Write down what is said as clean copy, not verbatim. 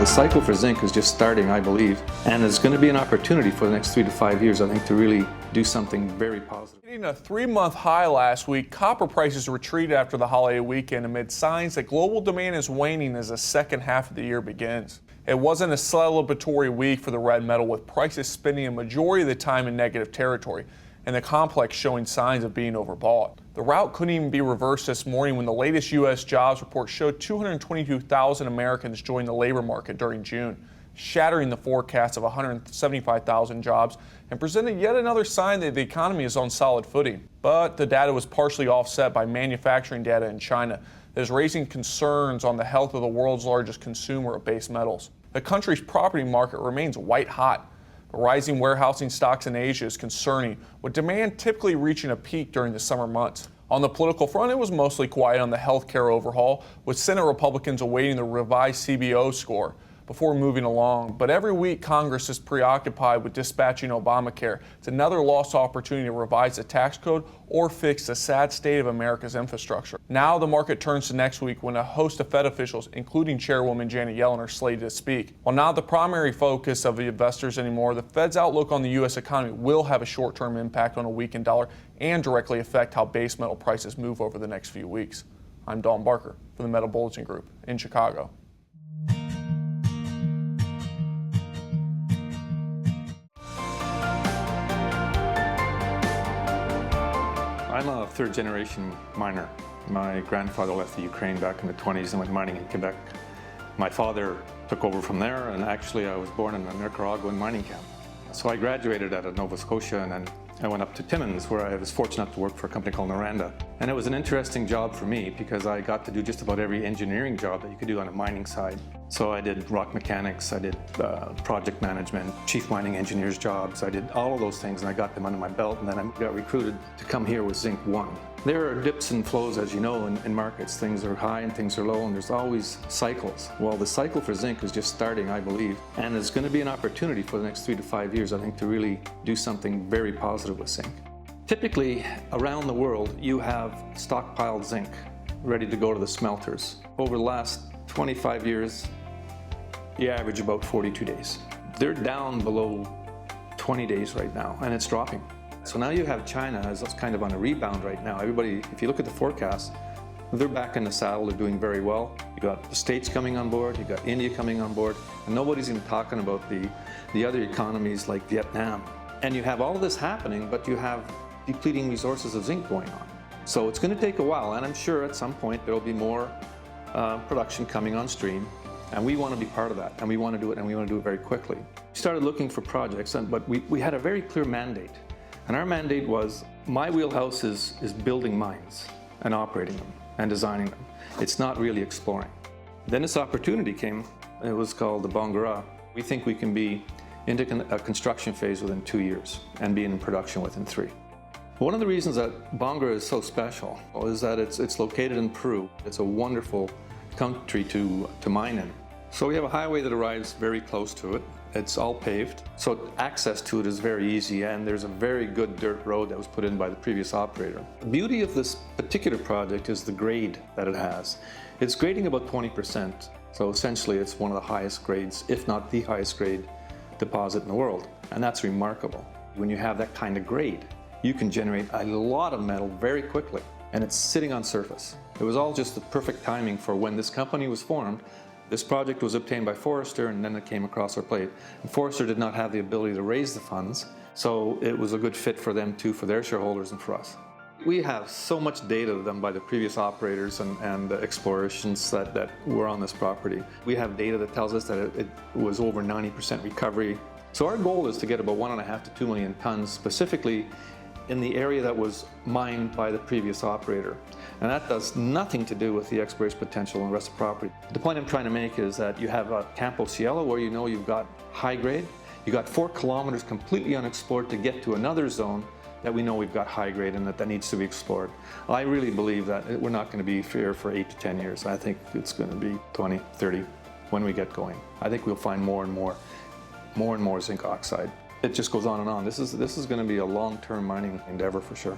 The cycle for zinc is just starting, I believe, and there's going to be an opportunity for the next 3 to 5 years, I think, to really do something very positive. Hitting a 3-month high last week, copper prices retreated after the holiday weekend amid signs that global demand is waning as the second half of the year begins. It wasn't a celebratory week for the red metal, with prices spending a majority of the time in negative territory, and the complex showing signs of being overbought. The rout couldn't even be reversed this morning when the latest U.S. jobs report showed 222,000 Americans joined the labor market during June, shattering the forecast of 175,000 jobs and presented yet another sign that the economy is on solid footing. But the data was partially offset by manufacturing data in China that is raising concerns on the health of the world's largest consumer of base metals. The country's property market remains white hot. Rising warehousing stocks in Asia is concerning, with demand typically reaching a peak during the summer months. On the political front, it was mostly quiet on the health care overhaul, with Senate Republicans awaiting the revised CBO score before moving along. But every week, Congress is preoccupied with dispatching Obamacare. It's another lost opportunity to revise the tax code or fix the sad state of America's infrastructure. Now the market turns to next week when a host of Fed officials, including Chairwoman Janet Yellen, are slated to speak. While not the primary focus of the investors anymore, the Fed's outlook on the U.S. economy will have a short-term impact on a weakened dollar and directly affect how base metal prices move over the next few weeks. I'm Don Barker from the Metal Bulletin Group in Chicago. I'm a third-generation miner. My grandfather left the Ukraine back in the 20s and went mining in Quebec. My father took over from there, and actually I was born in a Nicaraguan mining camp. So I graduated out of Nova Scotia, and then I went up to Timmins, where I was fortunate to work for a company called Noranda. And it was an interesting job for me because I got to do just about every engineering job that you could do on a mining side. So I did rock mechanics, I did project management, chief mining engineer's jobs. I did all of those things, and I got them under my belt, and then I got recruited to come here with Zinc 1. There are dips and flows, as you know, in markets. Things are high and things are low, and there's always cycles. Well, the cycle for zinc is just starting, I believe, and there's going to be an opportunity for the next 3 to 5 years, I think, to really do something very positive with zinc. Typically, around the world, you have stockpiled zinc ready to go to the smelters. Over the last 25 years, you average about 42 days. They're down below 20 days right now, and it's dropping. So now you have China as kind of on a rebound right now. Everybody, if you look at the forecast, they're back in the saddle, they're doing very well. You got the States coming on board, you got India coming on board, and nobody's even talking about the other economies like Vietnam. And you have all of this happening, but you have depleting resources of zinc going on. So it's going to take a while, and I'm sure at some point there'll be more production coming on stream. And we want to be part of that, and we want to do it, and we want to do it very quickly. We started looking for projects, but we had a very clear mandate. And our mandate was, my wheelhouse is building mines and operating them and designing them. It's not really exploring. Then this opportunity came. It was called the Bangura. We think we can be into a construction phase within 2 years and be in production within 3. One of the reasons that Bangura is so special is that it's located in Peru. It's a wonderful country to mine in. So we have a highway that arrives very close to it. It's all paved, so access to it is very easy, and there's a very good dirt road that was put in by the previous operator. The beauty of this particular project is the grade that it has. It's grading about 20%, so essentially it's one of the highest grades, if not the highest grade deposit in the world, and that's remarkable. When you have that kind of grade, you can generate a lot of metal very quickly, and it's sitting on surface. It was all just the perfect timing for when this company was formed. This project was obtained by Forrester, and then it came across our plate. And Forrester did not have the ability to raise the funds, so it was a good fit for them too, for their shareholders and for us. We have so much data done by the previous operators and the explorations that were on this property. We have data that tells us that it was over 90% recovery. So our goal is to get about 1.5 to 2 million tons, specifically in the area that was mined by the previous operator. And that does nothing to do with the exploration potential and the rest of the property. The point I'm trying to make is that you have a Campo Cielo where you know you've got high grade. You've got 4 kilometers completely unexplored to get to another zone that we know we've got high grade and that needs to be explored. I really believe that we're not going to be here for 8 to 10 years. I think it's going to be 20, 30 when we get going. I think we'll find more and more zinc oxide. It just goes on and on. This is going to be a long-term mining endeavor for sure.